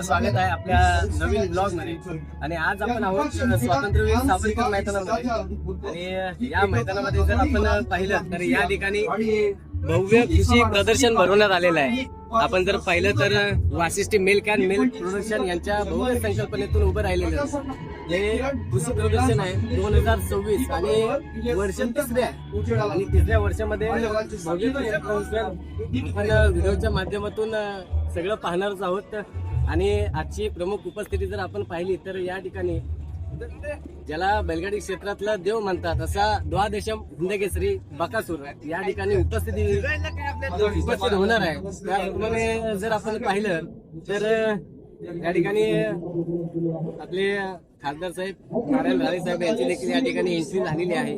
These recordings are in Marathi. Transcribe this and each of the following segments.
स्वागत आहे आपल्या नवीन ब्लॉग मध्ये. आणि आज आपण आहोत स्वातंत्र्यवीर सावरकर मैदानामध्ये. आणि या मैदानामध्ये जर आपण पाहिलं तर या ठिकाणी भव्य कृषी प्रदर्शन भरवण्यात आलेलं आहे. आपण जर पाहिलं तर Vashishti milk and milk production यांच्या भव्य संकल्पनेतून उभं राहिलेलं हे कृषी प्रदर्शन आहे 2026 आणि वर्ष तिसरे आहे. आणि तिसऱ्या वर्षामध्ये व्हिडिओच्या माध्यमातून सगळं पाहणारच आहोत. आणि आजची प्रमुख उपस्थिती जर आपण पाहिली तर या ठिकाणी ज्याला बैलगाडी क्षेत्रातला देव म्हणतात असा द्वादशम हिंदकेसरी बकासूर या ठिकाणी उपस्थित होणार आहे. त्याप्रमाणे जर आपण पाहिलं तर या ठिकाणी आपले खासदार साहेब नारायण राणे साहेब यांची देखील या ठिकाणी एंट्री झालेली आहे.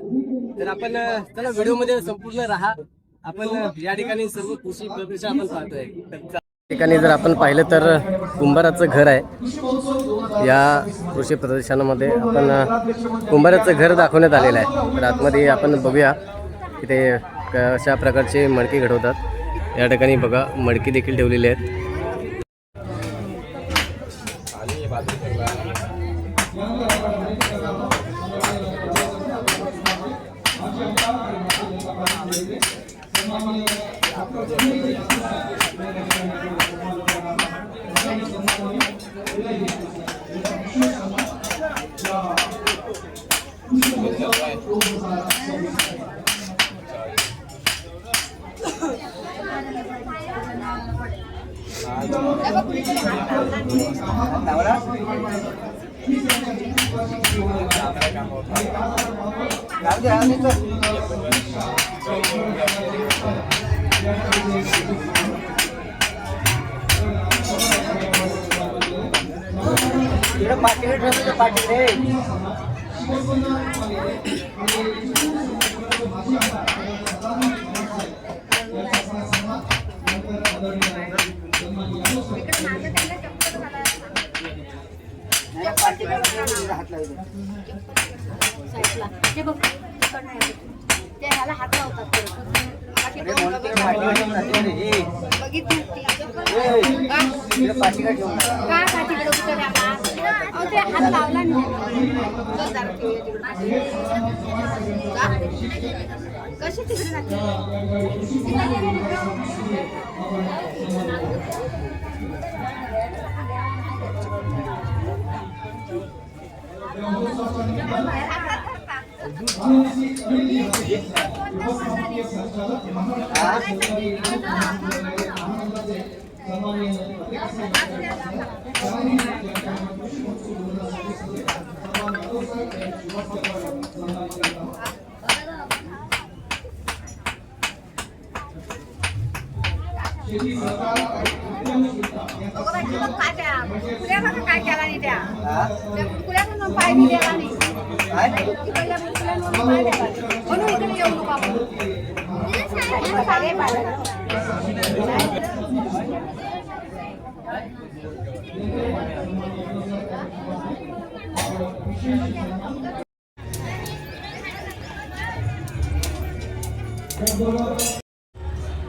तर आपण चला व्हिडिओमध्ये संपूर्ण राहा. आपण या ठिकाणी सर्व कृषी प्रदर्शन आपण पाहतोय. ठिकाणी जर आपण पाहिलं तर कुंभाराचं घर आहे. या कृषी प्रदर्शनामध्ये आपण कुंभाराचं घर दाखवण्यात आलेलं आहे. तर आतमध्ये आपण बघूया की ते कशा प्रकारचे मडकी घडवतात. या ठिकाणी बघा मडकी देखील ठेवलेली आहेत.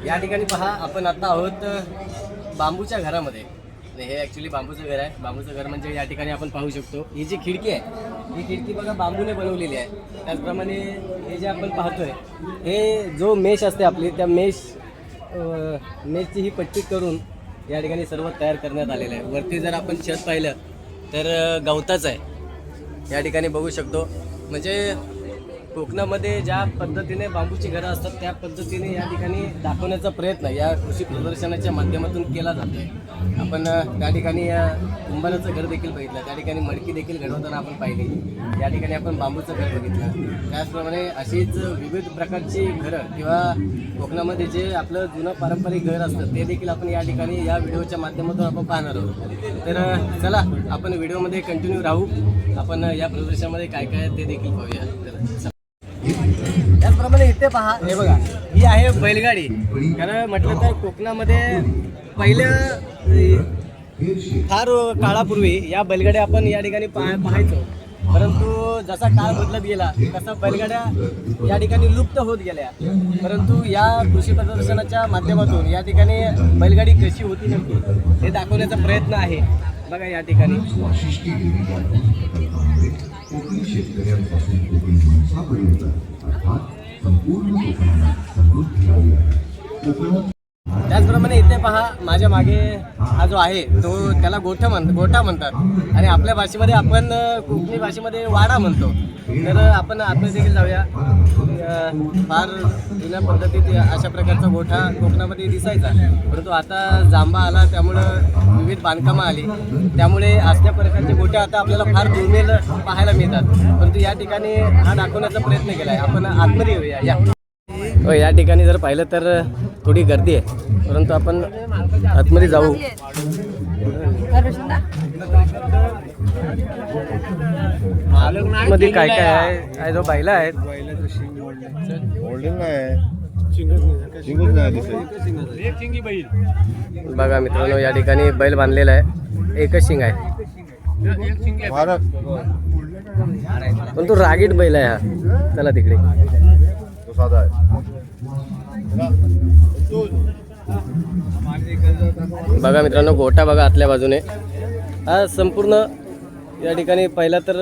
या ठिकाणी पहा आपण आता आहोत बांबूच्या घरामध्ये. हे ॲक्च्युली बांबूचं घर आहे. बांबूचं घर म्हणजे या ठिकाणी आपण पाहू शकतो ही जी खिडकी आहे ही खिडकी बघा बांबूने बनवलेली आहे. त्याचप्रमाणे हे जे आपण पाहतोय हे जो मेश असते आपली त्या मेशची ही पट्टी करून या ठिकाणी सर्व तयार करण्यात आलेलं आहे. वरती जर आपण छत पाहिलं तर गवताच आहे. या ठिकाणी बघू शकतो म्हणजे कोकणामध्ये ज्या पद्धतीने बांबूची घरं असतात त्या पद्धतीने या ठिकाणी दाखवण्याचा प्रयत्न या कृषी प्रदर्शनाच्या माध्यमातून केला जातो आहे. आपण त्या ठिकाणी कुंभाराचं घर देखील बघितलं. त्या ठिकाणी मडकी देखील घडवताना आपण पाहिली. या ठिकाणी आपण बांबूचं घर बघितलं. त्याचप्रमाणे अशीच विविध प्रकारची घरं किंवा कोकणामध्ये जे आपलं जुनं पारंपरिक घर असतं ते देखील आपण या ठिकाणी या व्हिडिओच्या माध्यमातून आपण पाहणार आहोत. तर चला आपण व्हिडिओमध्ये कंटिन्यू राहू. आपण या प्रदर्शनामध्ये काय काय ते देखील पाहूया. तर त्याचप्रमाणे इथे पहा हे बघा ही आहे बैलगाडी. कारण म्हटलं तर कोकणामध्ये पहिल्या फार काळापूर्वी या बैलगाड्या आपण या ठिकाणी पाहायचो. परंतु जसा काळ बदलत गेला तसा बैलगाड्या या ठिकाणी लुप्त होत गेल्या, परंतु या कृषी प्रदर्शनाच्या माध्यमातून या ठिकाणी बैलगाडी कशी होती नेमकी हे दाखवण्याचा प्रयत्न आहे. बघा या ठिकाणी त्याचप्रमाणे इथे पहा माझ्या मागे हा जो आहे तो त्याला गोठा म्हणतात आणि आपल्या भाषेमध्ये आपण कोकणी भाषेमध्ये वाडा म्हणतो. तर आपण आतमध्ये देखील जाऊया. फार जुन्या पद्धतीत अशा प्रकारचा गोठा कोकणामध्ये दिसायचा, परंतु आता जांबा आला त्यामुळं विविध बांधकामं आली, त्यामुळे असल्या प्रकारचे गोठे आता आपल्याला फार दुर्मिळ पाहायला मिळतात. परंतु या ठिकाणी हा दाखवण्याचा प्रयत्न केला आहे. आपण आतमध्ये येऊया. या ठिकाणी जर पाहिलं तर थोडी गर्दी आहे, परंतु आपण आतमध्ये जाऊ. मध्ये काय काय आहे? जो बैला आहेत बघा मित्रांनो, या ठिकाणी बैल बांधलेला आहे. एकच शिंग आहे, पण तो रागीट बैल आहे हा. चला तिकडे बघा मित्रांनो, गोठा बघा आतल्या बाजूने. हा संपूर्ण या ठिकाणी पहिला तर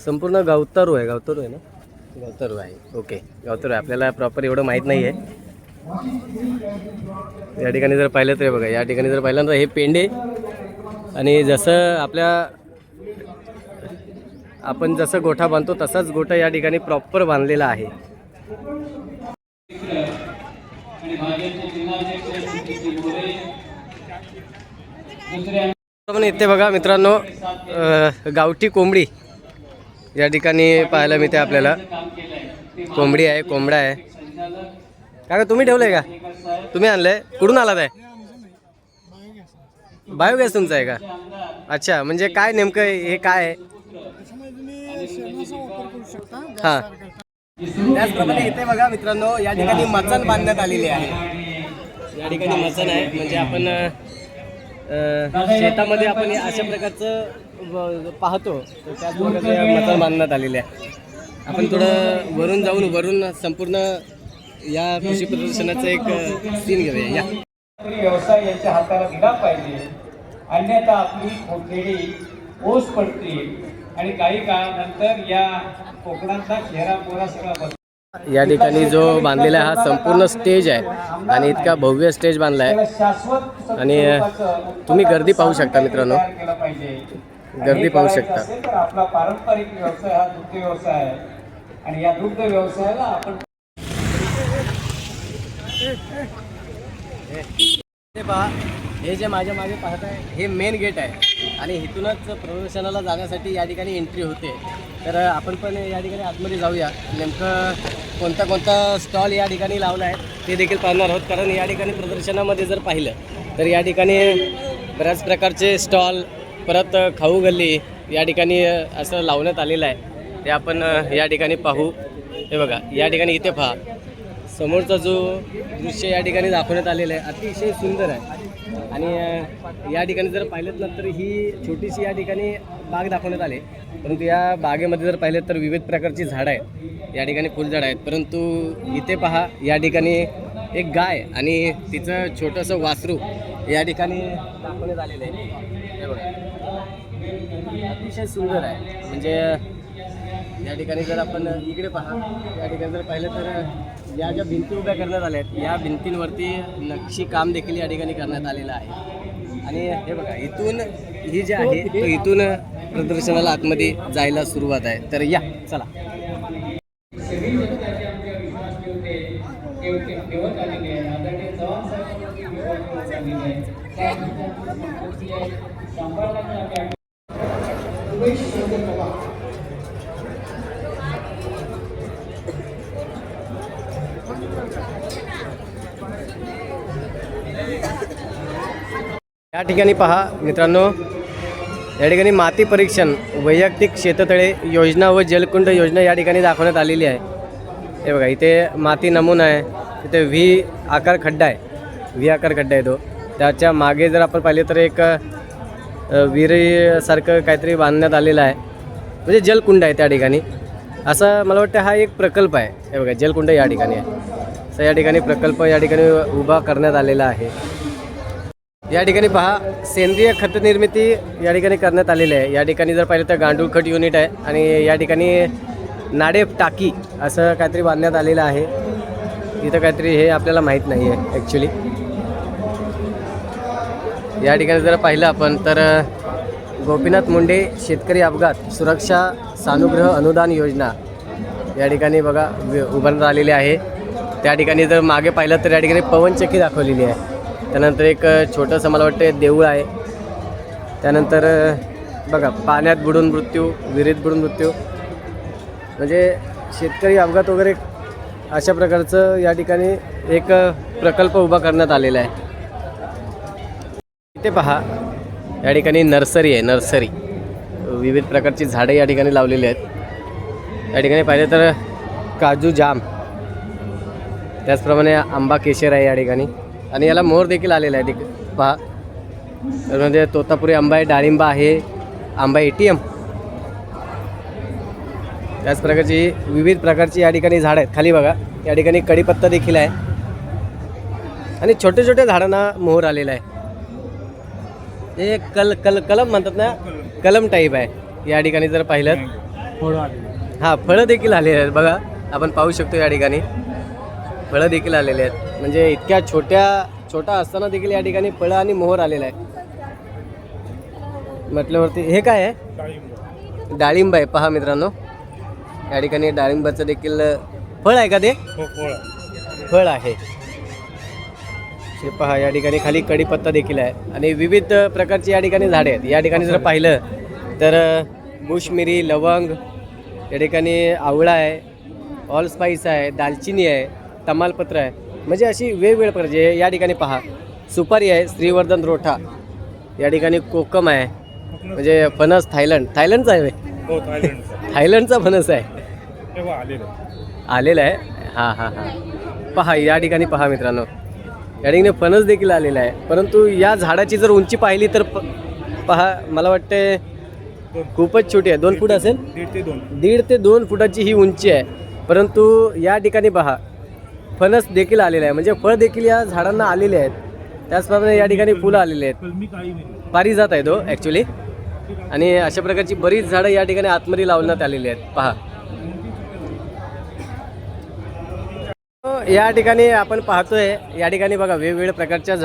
संपूर्ण गावतारू आहे ना, गावतारू आहे. ओके, गावतारू आहे. आपल्याला प्रॉपर एवढं माहीत नाही आहे. या ठिकाणी जर पाहिलं तर बघा, या ठिकाणी जर पाहिलं तर हे पेंडे आणि जसं आपण जसं गोठा बांधतो तसाच गोठा या ठिकाणी प्रॉपर बांधलेला आहे. इथे बघा मित्रांनो, गावठी कोंबडी या ठिकाणी पाहायला मिळते आपल्याला. कोंबडी आहे, कोंबडा आहे. का तुम्ही ठेवलंय का? तुम्ही आणलंय? कुठून आलात आहे? बायोगॅस तुमचा आहे का? अच्छा, म्हणजे काय नेमकं हे काय आहे? हां, त्याचप्रमाणे इथे बघा मित्रांनो, या ठिकाणी मचण बांधण्यात आलेली आहे. या ठिकाणी मचण आहे, म्हणजे आपण शेतामध्ये आपण अशा प्रकारचं पाहतो, तर त्याच प्रकारचे मचण बांधण्यात आलेले आहे. आपण थोडं वरून संपूर्ण या कृषी प्रदर्शनाचं एक सीन घेऊया. या व्यवसाय याच्या हाताला दिला पाहिजे, अन्यथा आपली खोडलेली ओस पडतील आणि काही काळानंतर या कोकणातला चेहरा मोहरा सगळा. या ठिकाणी जो बांधलेला हा संपूर्ण स्टेज आहे आणि इतका भव्य स्टेज बांधला आहे आणि तुम्ही गर्दी पाहू शकता मित्रांनो, गर्दी पाहू शकता. आपला पारंपरिक व्यवसाय हा दुग्ध व्यवसाय आहे आणि या दुग्ध व्यवसायाला आपण पहा, हे जे माझ्या मागे पाहत आहे हे मेन गेट आहे आणि इथूनच प्रदर्शनाला जाण्यासाठी या ठिकाणी एंट्री होते. तर आपण पण या ठिकाणी आतमध्ये जाऊया. नेमकं कोणता स्टॉल या ठिकाणी लावला आहे ते देखील पाहणार आहोत, कारण या ठिकाणी प्रदर्शनामध्ये जर पाहिलं तर या ठिकाणी बऱ्याच प्रकारचे स्टॉल, परत खाऊ गल्ली या ठिकाणी असं लावण्यात आलेलं आहे. ते आपण या ठिकाणी पाहू. हे बघा, या ठिकाणी इथे पहा, समोरचा जो दृश्य या ठिकाणी दाखवण्यात आलेलं आहे अतिशय सुंदर आहे. आणि या ठिकाणी जर पाहिलं ना तर ही छोटीशी या ठिकाणी बाग दाखवण्यात आली, परंतु या बागेमध्ये जर पाहिलं तर विविध प्रकारची झाडं आहेत, या ठिकाणी फुलझाडं आहेत. परंतु इथे पहा, या ठिकाणी एक गाय आणि तिचं छोटंसं वासरू या ठिकाणी दाखवण्यात आलेलं आहे. हे बघा, अतिशय सुंदर आहे. म्हणजे या ठिकाणी जर आपण इकडे पहा, या ठिकाणी जर पाहिलं तर या ज्या भिंती उभ्या करण्यात आल्या आहेत या भिंतींवरती नक्षी काम देखील या ठिकाणी करण्यात आलेलं आहे. आणि हे बघा, इथून ही जी आहे तो इथून प्रदर्शनाला आतमध्ये जायला सुरुवात आहे. तर या चला. या ठिकाणी पहा मित्रांनो, या ठिकाणी माती परीक्षण, वैयक्तिक शेततळे योजना व जलकुंड योजना या ठिकाणी दाखवण्यात आलेली आहे. हे बघा, इथे माती नमुना आहे, इथे व्ही आकार खड्डा आहे, व्ही आकार खड्डा आहे तो. त्याच्या मागे जर आपण पाहिले तर एक विहिरीसारखं काहीतरी बांधण्यात आलेलं आहे, म्हणजे जलकुंड आहे त्या ठिकाणी. असं मला वाटतं हा एक प्रकल्प आहे. हे बघा जलकुंड या ठिकाणी आहे. तर या ठिकाणी प्रकल्प या ठिकाणी उभा करण्यात आलेला आहे. या ठिकाणी पहा सेंद्रिय खत निर्मिती या ठिकाणी करण्यात आलेली आहे. या ठिकाणी जर पाहिलं तर गांडूळ खत युनिट आहे आणि या ठिकाणी नाडे टाकी असं काहीतरी बांधण्यात आलेलं आहे. इथं काहीतरी हे आपल्याला माहीत नाही आहे ॲक्च्युली. या ठिकाणी जर पाहिलं आपण तर गोपीनाथ मुंडे शेतकरी अपघात सुरक्षा सानुग्रह अनुदान योजना या ठिकाणी बघा उभारण्यात आलेली आहे. त्या ठिकाणी जर मागे पाहिलं तर या ठिकाणी पवनचक्की दाखवलेली आहे. त्यानंतर एक छोटंसं मला वाटतं देऊळ आहे. त्यानंतर बघा पाण्यात बुडून मृत्यू, विहिरीत बुडून मृत्यू, म्हणजे शेतकरी अपघात वगैरे अशा प्रकारचं या ठिकाणी एक प्रकल्प उभा करण्यात आलेला आहे. इथे पहा या ठिकाणी नर्सरी आहे. नर्सरी विविध प्रकारची झाडे या ठिकाणी लावलेली आहेत. या ठिकाणी पाहिलं तर काजू जाम, त्याचप्रमाणे आंबा केशर आहे या ठिकाणी आणि याला मोहर देखील आलेला आहे. पहा तर म्हणजे तोतापुरी आंबा आहे, डाळिंबा आहे, आंबा ATM. त्याच प्रकारची विविध प्रकारची या ठिकाणी झाडं आहेत. खाली बघा या ठिकाणी कढीपत्ता देखील आहे आणि छोटे छोटे झाडांना मोहर आलेला आहे. हे कलम म्हणतात ना, कलम टाईप आहे. या ठिकाणी जर पाहिलं हां फळं देखील आलेले आहेत. बघा आपण पाहू शकतो या ठिकाणी फळं देखील आलेले आहेत. म्हणजे इतक्या छोटा असताना देखील या ठिकाणी फळं आणि मोहर आलेलं आहे म्हटल्यावरती. हे काय आहे? डाळिंब आहे. पहा मित्रांनो या ठिकाणी डाळिंबाचं देखील फळ आहे का ते? फळ आहे. हे पहा या ठिकाणी खाली कढीपत्ता देखील आहे आणि विविध प्रकारची या ठिकाणी झाडे आहेत. या ठिकाणी जर पाहिलं तर बुशमिरी, लवंग, या ठिकाणी आवळा आहे, ऑल स्पाइस आहे, दालचिनी आहे, तमालपत्र आहे, म्हणजे अशी वेगवेगळ्या प्रकारची. या ठिकाणी पहा सुपारी आहे, श्रीवर्धन रोठा, या ठिकाणी कोकम आहे, म्हणजे फणस थायलंडचा आहे. थायलंडचा फणस आहे आलेला आहे. हां पहा या ठिकाणी पहा मित्रांनो या ठिकाणी फणस देखील आलेला आहे. परंतु या झाडाची जर उंची पाहिली तर पहा मला वाटते खूपच छोटी आहे. 2 फूट असेल, 1.5 ते 2 फुटाची ही उंची आहे. परंतु या ठिकाणी पहा फणस देखील आलेला आहे, म्हणजे फळ देखील या झाडांना आलेले आहेत. त्याचप्रमाणे या ठिकाणी फुलं आलेले आहेत. पारिजात आहे तो ॲक्च्युली. आणि अशा प्रकारची बरीच झाडं या ठिकाणी आतमध्ये लावण्यात आलेली आहेत. पहा या ठिकाणी आपण पाहतोय या ठिकाणी बघा वेगवेगळ्या प्रकारच्या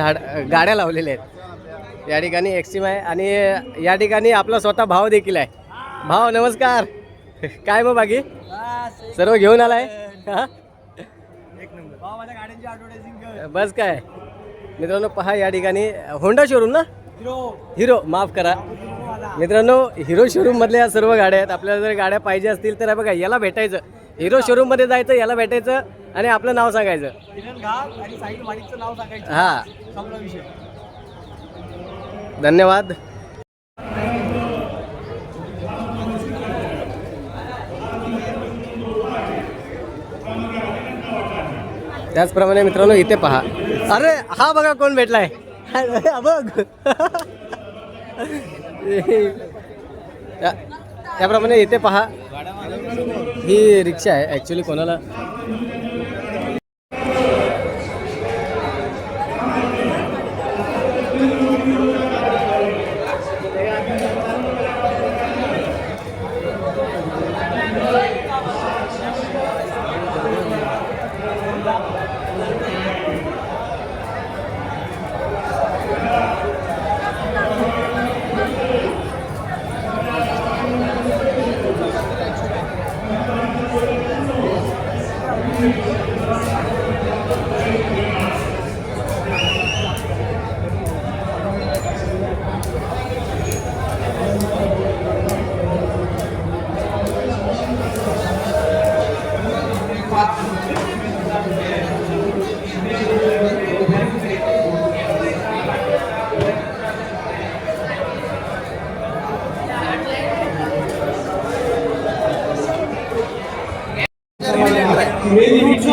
गाड्या लावलेल्या आहेत. या ठिकाणी एक्सिमा आहे आणि या ठिकाणी आपला स्वतः भाव देखील आहे. भाव नमस्कार. काय मग बाकी सर्व घेऊन आलाय? बस काय मित्रांनो पहा या ठिकाणी होंडा शोरूम ना, हिरो माफ करा मित्रांनो, हिरो शोरूम मधल्या या सर्व गाड्या आहेत. आपल्याला जर गाड्या पाहिजे असतील तर बघा याला भेटायचं, हिरो शोरूम मध्ये जायचं, याला भेटायचं आणि आपलं नाव सांगायचं. हां धन्यवाद. त्याचप्रमाणे मित्रांनो इथे पहा, अरे हा बघा कोण भेटलाय बघ. त्याप्रमाणे इथे पहा ही रिक्षा आहे ॲक्च्युली. कोणाला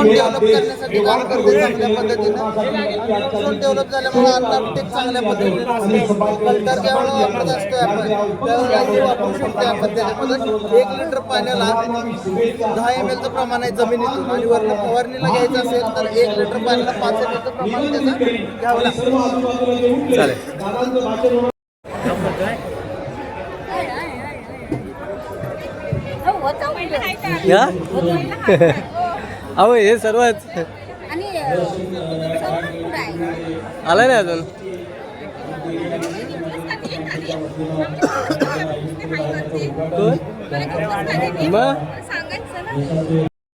झोन डेव्हलप करण्यासाठी काम करते चांगल्या पद्धतीनं आणि झोन डेव्हलप झाल्यामुळे आता पीक चांगल्या पद्धतीने कल्टर ज्यावेळेला वापरत असतो आपण त्यावेळेला हे वापरू शकतो आपण. त्याच्यामध्ये 1 लिटर पाण्याला 10 ml चं प्रमाण आहे जमिनीतून आणि वरनं फवारणीला घ्यायचं असेल तर 1 लिटर पाण्याला 5 ml चं प्रमाण त्याचं घ्यावं लागतं. चालेल. या? अहो हे सर्वच आलाय ना अजून.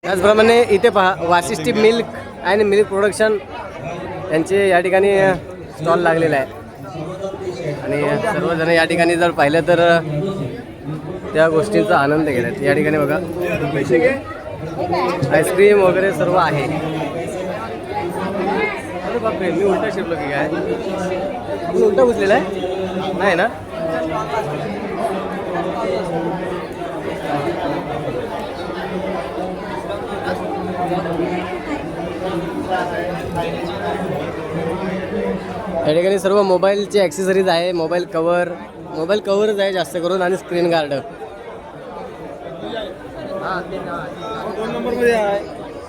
त्याचप्रमाणे इथे पहा Vashishthi milk and milk production यांचे या ठिकाणी स्टॉल लागलेला आहे आणि सर्वजण या ठिकाणी जर पाहिलं तर त्या गोष्टींचा आनंद घेतात. या ठिकाणी बघा आईस्क्रीम वगैरे सर्व आहे. अरे बापरे, मी उलटा शिरलो की काय? आपण उलटा घुसलेला आहे नाही ना? या ठिकाणी सर्व मोबाईलचे ॲक्सेसरीज आहे. मोबाईल कवरच आहे जास्त करून आणि स्क्रीन गार्ड.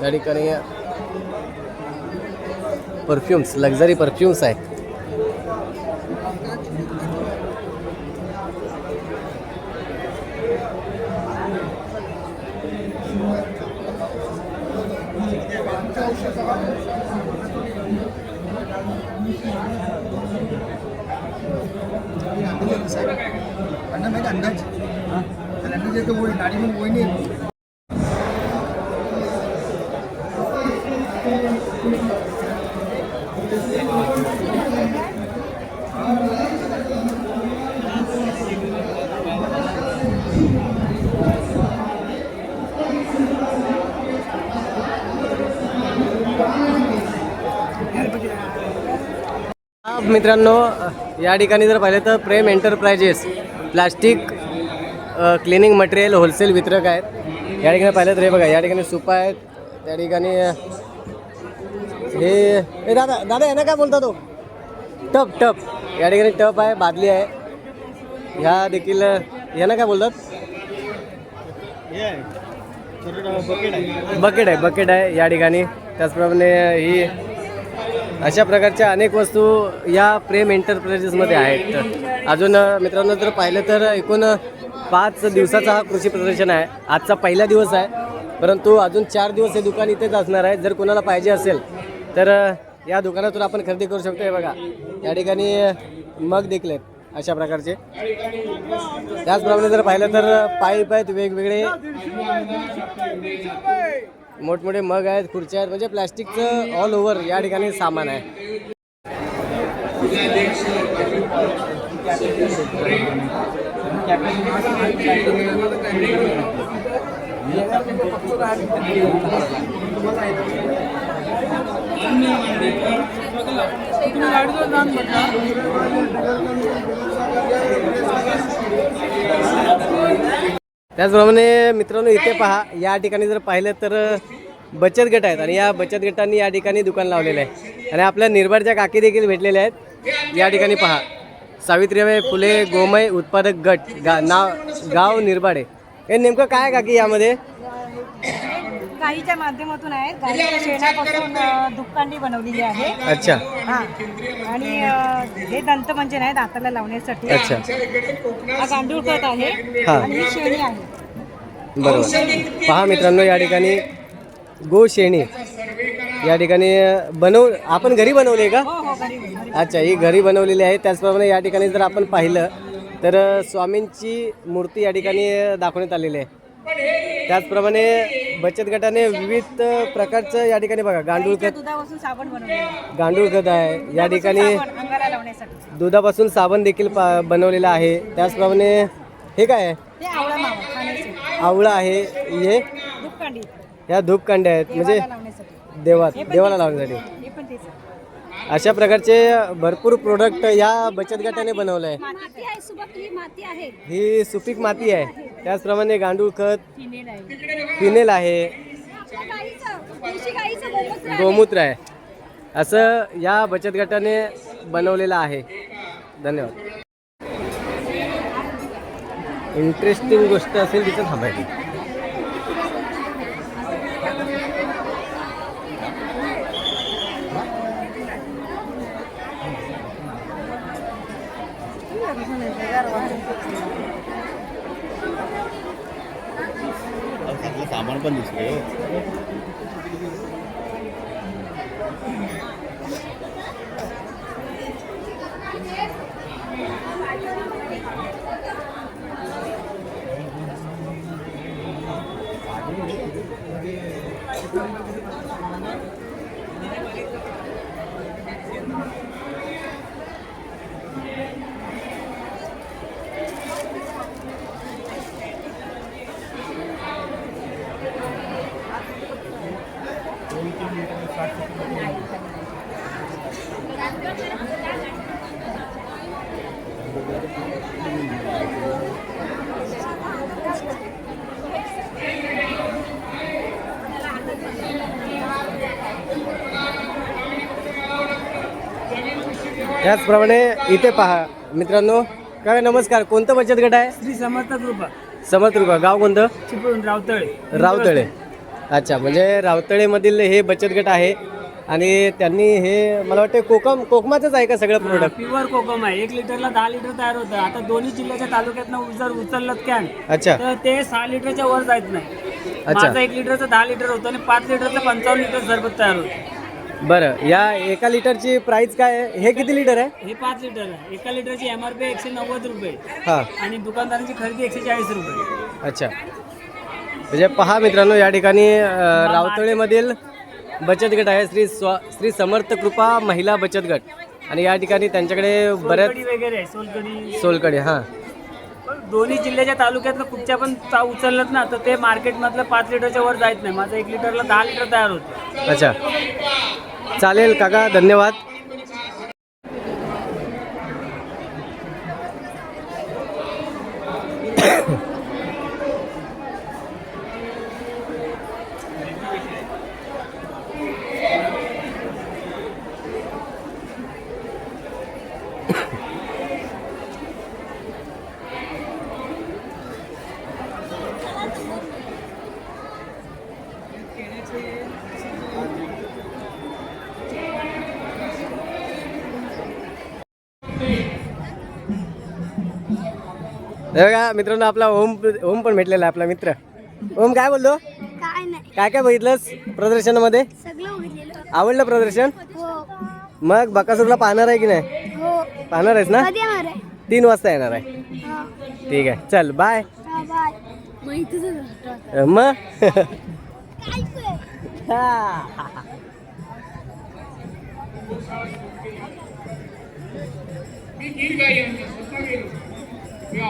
या ठिकाणी परफ्युम्स, लक्झरी परफ्युम्स आहे. मित्रांनो, या ठिकाणी जर पाहिलं तर Prem enterprises plastic cleaning material wholesale वितरक आहेत. या ठिकाणी पाहिलं तर हे बघा, या ठिकाणी सूप आहेत. त्या ठिकाणी हे दादा यांना काय बोलता तो टप या ठिकाणी टप आहे, बादली आहे. ह्या देखील यांना काय बोलतात? बकेट आहे या ठिकाणी. त्याचप्रमाणे ही अशा प्रकारच्या अनेक वस्तू या प्रेम एंटरप्राइजेसमध्ये आहेत. अजून मित्रांनो जर पाहिलं तर एकूण 5 दिवसाचा हा कृषी प्रदर्शन आहे. आजचा पहिला दिवस आहे, परंतु अजून 4 दिवस हे दुकान इथेच असणार आहे. जर कोणाला पाहिजे असेल तर या दुकानातून आपण खरेदी करू शकतो. हे बघा, या ठिकाणी मग देखील आहेत अशा प्रकारचे. त्याचप्रमाणे जर पाहिलं तर पाईप आहेत वेगवेगळे, मोठमोठे मग आहेत, खुर्च्या आहेत. म्हणजे प्लॅस्टिकचं ऑल ओव्हर या ठिकाणी सामान आहे. त्याचप्रमाणे मित्रांनो इथे पहा, या ठिकाणी जर पाहिलं तर बचत गट आहेत आणि या बचत गटांनी या ठिकाणी दुकान लावलेलं आहे. आणि आपल्या निर्भरच्या काकी देखील भेटलेल्या आहेत. या ठिकाणी पहा, सावित्रीबाई फुले गोमय उत्पादक गट गाव निर्बाडे. हे नेमकं काय काकी यामध्ये? गाईच्या माध्यमातून आहे. गाईच्या शेणापासून धुपकांडी बनवलेली आहे. अच्छा. हां, आणि हे दंतमंजन आहे दाताला लावण्यासाठी. अच्छा. हा गांडूळ खत आहे आणि ही शेणी आहे. बरोबर. पहा मित्रांनो, या ठिकाणी गो शेणी या ठिकाणी आपण घरी बनवली आहे का? हो हो, घरी. अच्छा, ही घरी बनवलेली आहे. त्याचप्रमाणे या ठिकाणी जर आपण पाहिलं तर स्वामींची मूर्ती या ठिकाणी दाखवण्यात आलेली आहे. त्याचप्रमाणे बचत गटाने विविध प्रकारचं या ठिकाणी बघा गांडूळ खत, दुधापासून साबण बनवलेलं आहे. गांडूळ खत आहे या ठिकाणी. अंगाला लावण्यासाठी दुधापासून साबण देखील बनवलेला आहे. त्याचप्रमाणे हे काय आहे? ते आवळा मावा खाण्यासाठी. आवळा आहे. हे धूपकांडी, ह्या धूपकांड्या आहेत म्हणजे लावण्यासाठी. देवाला लावण्यासाठी. हे पण तेच आहे. अशा प्रकारचे भरपूर प्रोडक्ट या बचत गटाने बनवलं आहे. माती आहे, सुबक ही माती आहे. ही सुपीक माती आहे. त्याचप्रमाणे गांडूळ खत, फिनेल आहे. फिनेल आहे. देशी गाईचं गोमूत्र आहे. गोमूत्र आहे असं या बचत गटाने बनवलेलं आहे. धन्यवाद. इंटरेस्टिंग गोष्ट असेल तिथं थांबायची. सामान पण दिसले. त्याचप्रमाणे इथे पहा मित्रांनो. काय नमस्कार, कोणतं बचत गट आहे? श्री समर्थ कृपा समर्थ कृपा. गाव कोणतं? चिपळूण रावतळे. रावतळे. अच्छा, म्हणजे रावतळेमधील हे बचत गट आहे आणि त्यांनी हे मला वाटतं कोकमाचंच आहे का सगळं प्रोडक्ट? प्युअर कोकम आहे. 1 लिटरला 10 लिटर तयार होतं. आता दोन्ही जिल्ह्याच्या तालुक्यातनं जर उचललं कॅन अच्छा तर ते 6 लिटरच्या वर जात नाही. अच्छा. माझं 1 लिटरचं 10 लिटर होतं आणि 5 लिटरचं 55 लिटर सरबत तयार होतं. बरं. या 1 लिटरची प्राइस काय आहे? हे किती लिटर आहे? हे 5 लिटर आहे. 1 लिटरची MRP 190 रुपये हां. आणि दुकानदारांची खरेदी 140 रुपये. अच्छा, म्हणजे पहा मित्रांनो, या ठिकाणी रावतळेमधील बचत गट आहे श्री समर्थ कृपा महिला बचत गट आणि या ठिकाणी त्यांच्याकडे बऱ्याच सोलकढी वगैरे आहे. सोलकढी सोलकडे. हां. दोन्ही जिल्ह्याच्या तालुक्यातलं कुठच्या पण उचललं ना तर ते मार्केटमधलं 5 लिटरच्या वर जात नाही. माझं 1 लिटरला 10 लिटर तयार होतं. अच्छा, चालेल काका, धन्यवाद. हे बघा मित्रांनो, आपला ओम पण भेटलेला आहे, आपला मित्र. ओम, काय बोलतो? काय नाही, काय काय बघितलंस प्रदर्शनामध्ये? सगळं उघडलेलं. आवडलं प्रदर्शन? हो मग बकासूरला पाहणार आहे की नाही? हो. पाहणार आहेस ना? कधी येणार आहे? 3 वाजता येणार आहे. हा. ठीक आहे, चल बाय. हा, बाय. माहितीच मग मी